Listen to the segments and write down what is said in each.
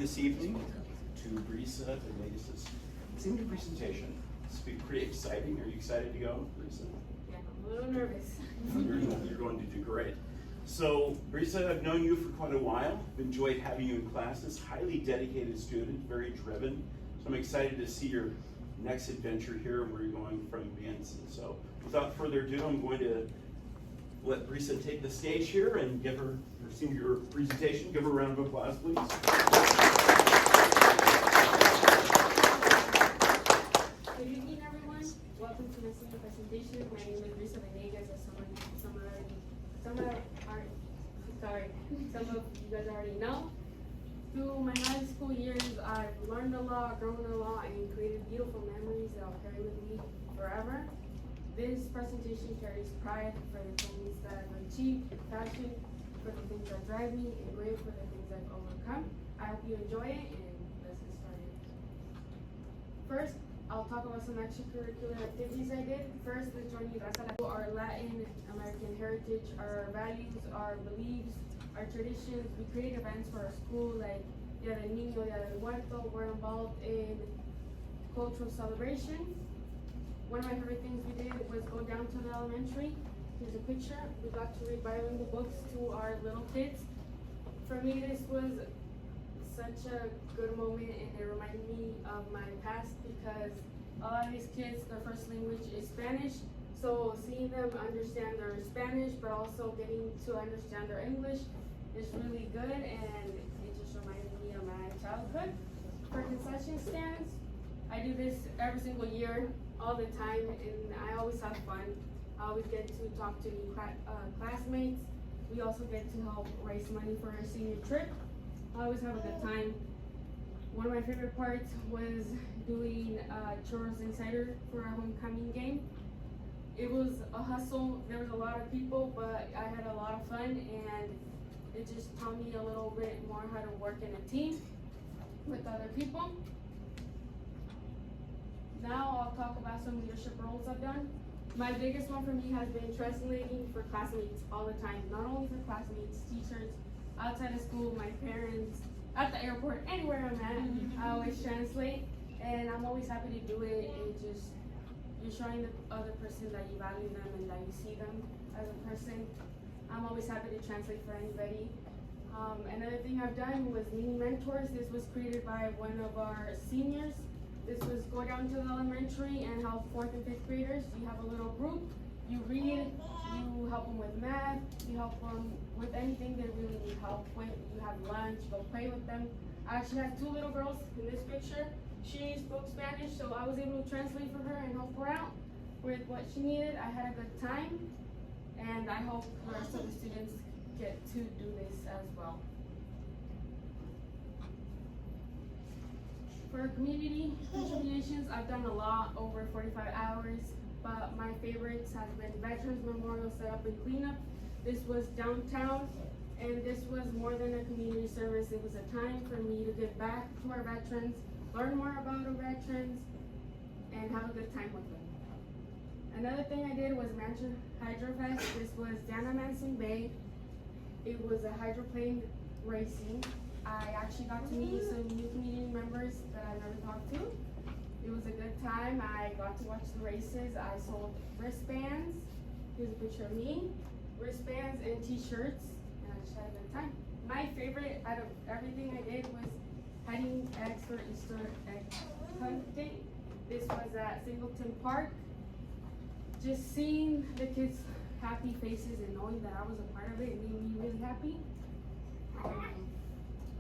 This evening to Brisa and Venegas' senior presentation. It's been pretty exciting. Are you excited to go, Brisa? Yeah, I'm a little nervous. You're going to do great. So, Brisa, I've known you for quite a while. I've enjoyed having you in classes. Highly dedicated student, very driven. So I'm excited to see your next adventure here and where you're going from Manson. So, without further ado, I'm going to let Brisa take the stage here and give her senior presentation. Give her a round of applause, please. Good evening, everyone. Welcome to my senior presentation. My name is Brisa Venegas, as some of you guys already know. Through my high school years, I've learned a lot, grown a lot, and created beautiful memories that I'll carry with me forever. This presentation carries pride for the things that I've achieved, passion for the things that drive me, and great for the things I've overcome. I hope you enjoy it, and let's get started. First, I'll talk about some extracurricular activities I did. First, let's join you guys. Our Latin American heritage, our values, our beliefs, our traditions. We create events for our school like Dia del Niño, Dia del Muerto. We're involved in cultural celebrations. One of my favorite things we did was go down to the elementary. Here's a picture. We got to read bilingual books to our little kids. For me, this was such a good moment, and it reminded me of my past because a lot of these kids, their first language is Spanish. So seeing them understand their Spanish, but also getting to understand their English is really good, and it just reminded me of my childhood. For concession stands, I do this every single year, all the time, and I always have fun. I always get to talk to new classmates. We also get to help raise money for our senior trip. I always have a good time. One of my favorite parts was doing churros and cider for a homecoming game. It was a hustle. There was a lot of people, but I had a lot of fun, and it just taught me a little bit more how to work in a team with other people. Now I'll talk about some leadership roles I've done. My biggest one for me has been translating for classmates all the time. Not only for classmates, teachers, outside of school, my parents, at the airport, anywhere I'm at, I always translate, and I'm always happy to do it. You're showing the other person that you value them and that you see them as a person. I'm always happy to translate for anybody. Another thing I've done was mini mentors. This was created by one of our seniors. This was go down to the elementary and help 4th and 5th graders. You have a little group, you read, you help them with math, you help them with anything they really need help with. You have lunch, go play with them. I actually have 2 little girls in this picture. She spoke Spanish, so I was able to translate for her and help her out with what she needed. I had a good time, and I hope the rest of the students get to do this as well. For community contributions, I've done a lot, over 45 hours, but my favorites have been Veterans Memorial Setup and Cleanup. This was downtown, and this was more than a community service. It was a time for me to give back to our veterans, learn more about our veterans, and have a good time with them. Another thing I did was Manson Hydrofest. This was down at Manson Bay. It was a hydroplane racing. I actually got to meet some new community members that I never talked to. It was a good time. I got to watch the races. I sold wristbands. Here's a picture of me. Wristbands and t-shirts, and I just had a good time. My favorite out of everything I did was hunting eggs for Easter egg hunting. This was at Singleton Park. Just seeing the kids' happy faces and knowing that I was a part of it made me really happy.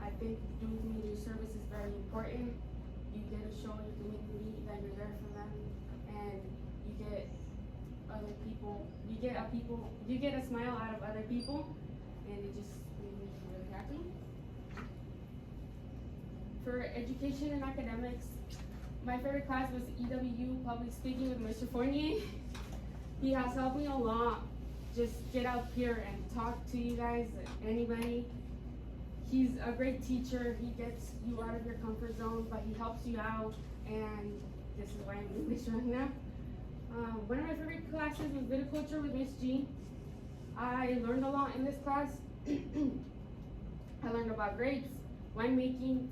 I think doing community service is very important. You get to show your community that you're there for them, and you get other people. You get a smile out of other people, and it just made me really happy. For education and academics, my favorite class was EWU Public Speaking with Mr. Fournier. He has helped me a lot. Just get up here and talk to you guys, anybody. He's a great teacher. He gets you out of your comfort zone, but he helps you out, and this is why I'm doing this right now. One of my favorite classes was viticulture with Miss G. I learned a lot in this class. I learned about grapes, winemaking,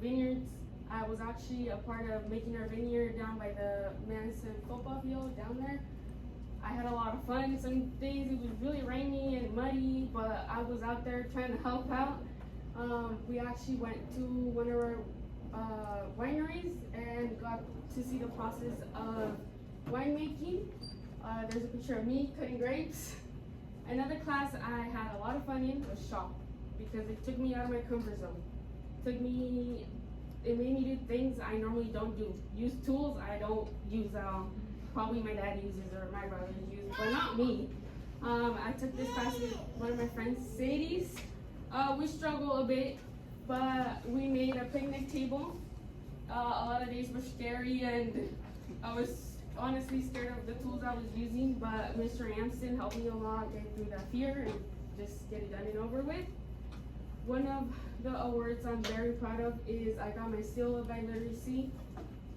vineyards. I was actually a part of making our vineyard down by the Manson football field down there. I had a lot of fun. Some days it was really rainy and muddy, but I was out there trying to help out. We actually went to one of our wineries and got to see the process of winemaking. There's a picture of me cutting grapes. Another class I had a lot of fun in was shop, because it took me out of my comfort zone. It made me do things I normally don't do. Use tools I don't use at all. Probably my dad uses or my brother uses, but not me. I took this class with one of my friends, Sadie's. We struggled a bit, but we made a picnic table. A lot of days were scary, and I was honestly scared of the tools I was using, but Mr. Manson helped me a lot get through that fear and just get it done and over with. One of the awards I'm very proud of is I got my Seal of Literacy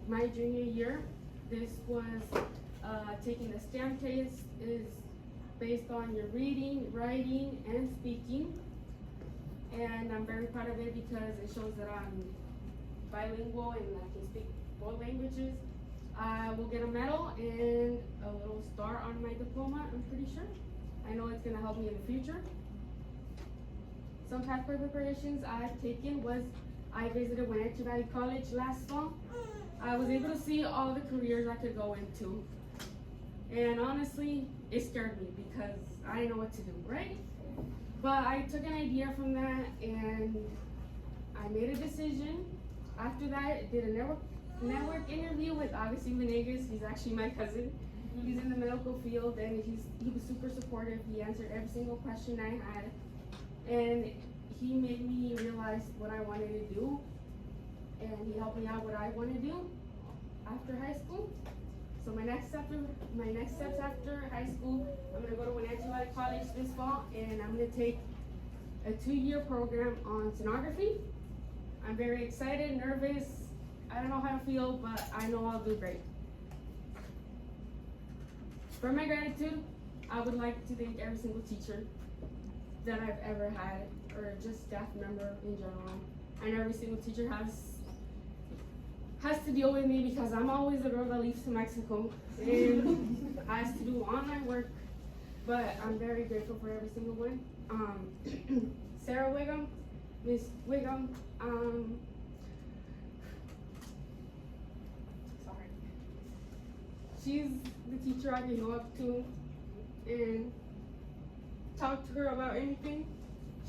my junior year. This was taking the stamp test, is based on your reading, writing, and speaking. And I'm very proud of it because it shows that I'm bilingual and I can speak both languages. I will get a medal and a little star on my diploma, I'm pretty sure. I know it's gonna help me in the future. Some pathway preparations I've taken was I visited Wenatchee Valley College last fall. I was able to see all the careers I could go into. And honestly, it scared me because I didn't know what to do, right? But I took an idea from that and I made a decision. After that, I did a network interview with Venegas. He's actually my cousin. He's in the medical field and he was super supportive. He answered every single question I had. And he made me realize what I wanted to do. And he helped me out what I want to do after high school. So my next steps after high school, I'm gonna go to Wenatchee Valley College this fall, and I'm gonna take a 2-year program on sonography. I'm very excited, nervous. I don't know how to feel, but I know I'll do great. For my gratitude, I would like to thank every single teacher that I've ever had, or just staff member in general. I know every single teacher has to deal with me because I'm always the girl that leaves to Mexico and has to do online work, but I'm very grateful for every single one. Sarah Wiggum, Miss Wiggum, sorry. She's the teacher I can go up to and talk to her about anything.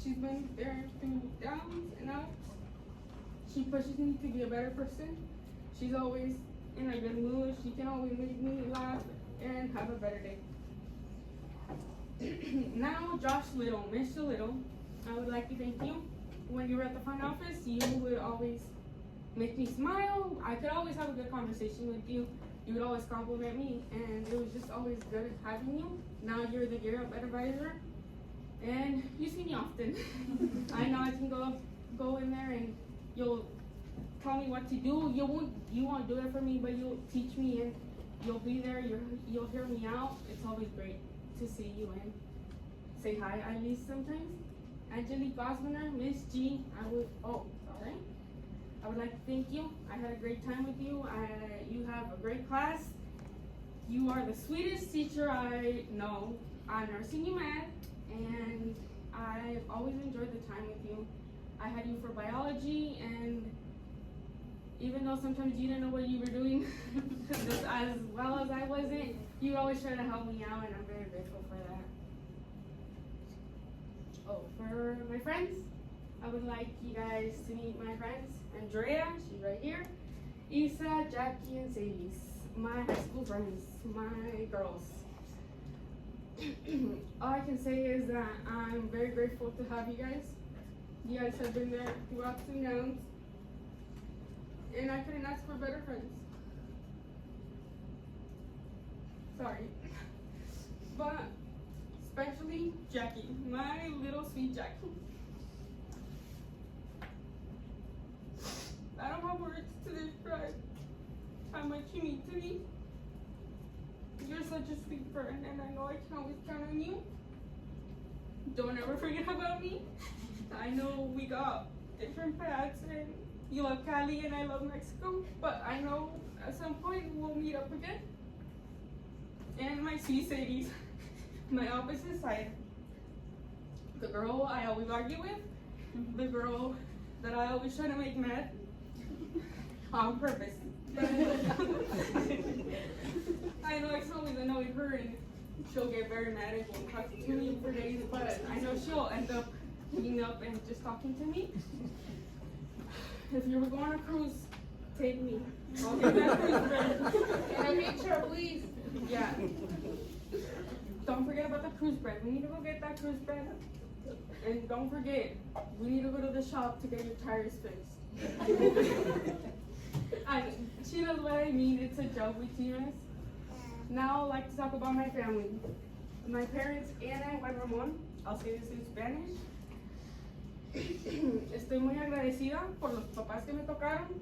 She's been there through downs and ups. She pushes me to be a better person. She's always in a good mood. She can always make me laugh and have a better day. Now, Josh Little, Mr. Little, I would like to thank you. When you were at the front office, you would always make me smile. I could always have a good conversation with you. You would always compliment me, and it was just always good having you. Now you're the Gear Up advisor, and you see me often. I know I can go in there and you'll tell me what to do. You won't do it for me, but you'll teach me and you'll be there. You'll hear me out. It's always great to see you and say hi at least sometimes. Angelique Osmaner, Miss G, I would like to thank you. I had a great time with you. You have a great class. You are the sweetest teacher I know. I'm nursing you math, and I've always enjoyed the time with you. I had you for biology, and even though sometimes you didn't know what you were doing just as well as I wasn't, you always try to help me out, and I'm very grateful for that. Oh, for my friends, I would like you guys to meet my friends. Andrea, she's right here. Isa, Jackie, and Sadie, my high school friends, my girls. All I can say is that I'm very grateful to have you guys. You guys have been there through ups and downs, and I couldn't ask for better friends. Sorry. But especially Jackie, my little sweet Jackie. I don't have words to describe how much you mean to me. You're such a sweet friend, and I know I can always count on you. Don't ever forget about me. I know we got different paths, and you love Cali and I love Mexico, but I know at some point we'll meet up again. And my sweet Sadie's, my opposite side. The girl I always argue with, the girl that I always try to make mad on purpose. I know it's always annoying her and she'll get very mad and won't talk to me for days, but I know she'll end up meeting up and just talking to me. If you were going on a cruise, take me. I'll get that cruise bread. And a picture, please. Yeah. Don't forget about the cruise bread. We need to go get that cruise bread. And don't forget, we need to go to the shop to get your tires fixed. And she knows what I mean. It's a joke between us. Now I'd like to talk about my family. My parents, Ana and Juan Ramon. I'll say this in Spanish. Estoy muy agradecida por los papás que me tocaron.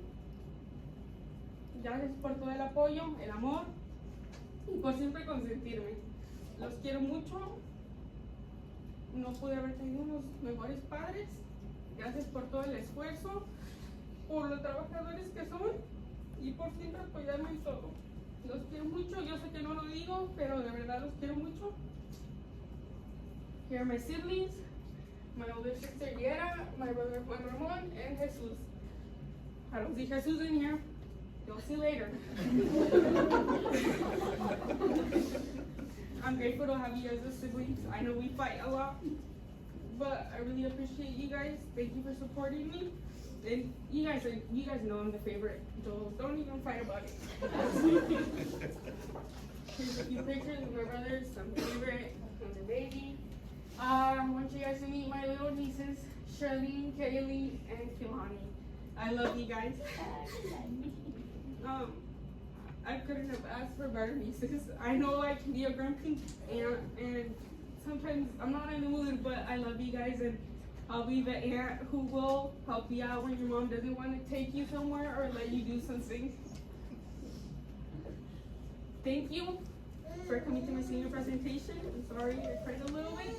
Gracias por todo el apoyo, el amor y por siempre consentirme. Los quiero mucho. No pude haber tenido unos mejores padres. Gracias por todo el esfuerzo, por los trabajadores que son y por siempre apoyarme en todo. Los quiero mucho. Yo sé que no lo digo, pero de verdad los quiero mucho. Here are my siblings. My older sister Yera, my brother Juan Ramon, and Jesus. I don't see Jesus in here. You'll see later. I'm grateful to have you guys as siblings. I know we fight a lot, but I really appreciate you guys. Thank you for supporting me. And you guys know I'm the favorite. Don't even fight about it. Here's a few pictures of my brothers. I'm the favorite. I'm the baby. I want you guys to meet my little nieces, Charlene, Kaylee, and Kilani. I love you guys. I couldn't have asked for better nieces. I know I can be a grumpy aunt, and sometimes I'm not in the mood, but I love you guys, and I'll be the aunt who will help you out when your mom doesn't want to take you somewhere or let you do something. Thank you for coming to my senior presentation. I'm sorry I cried a little bit.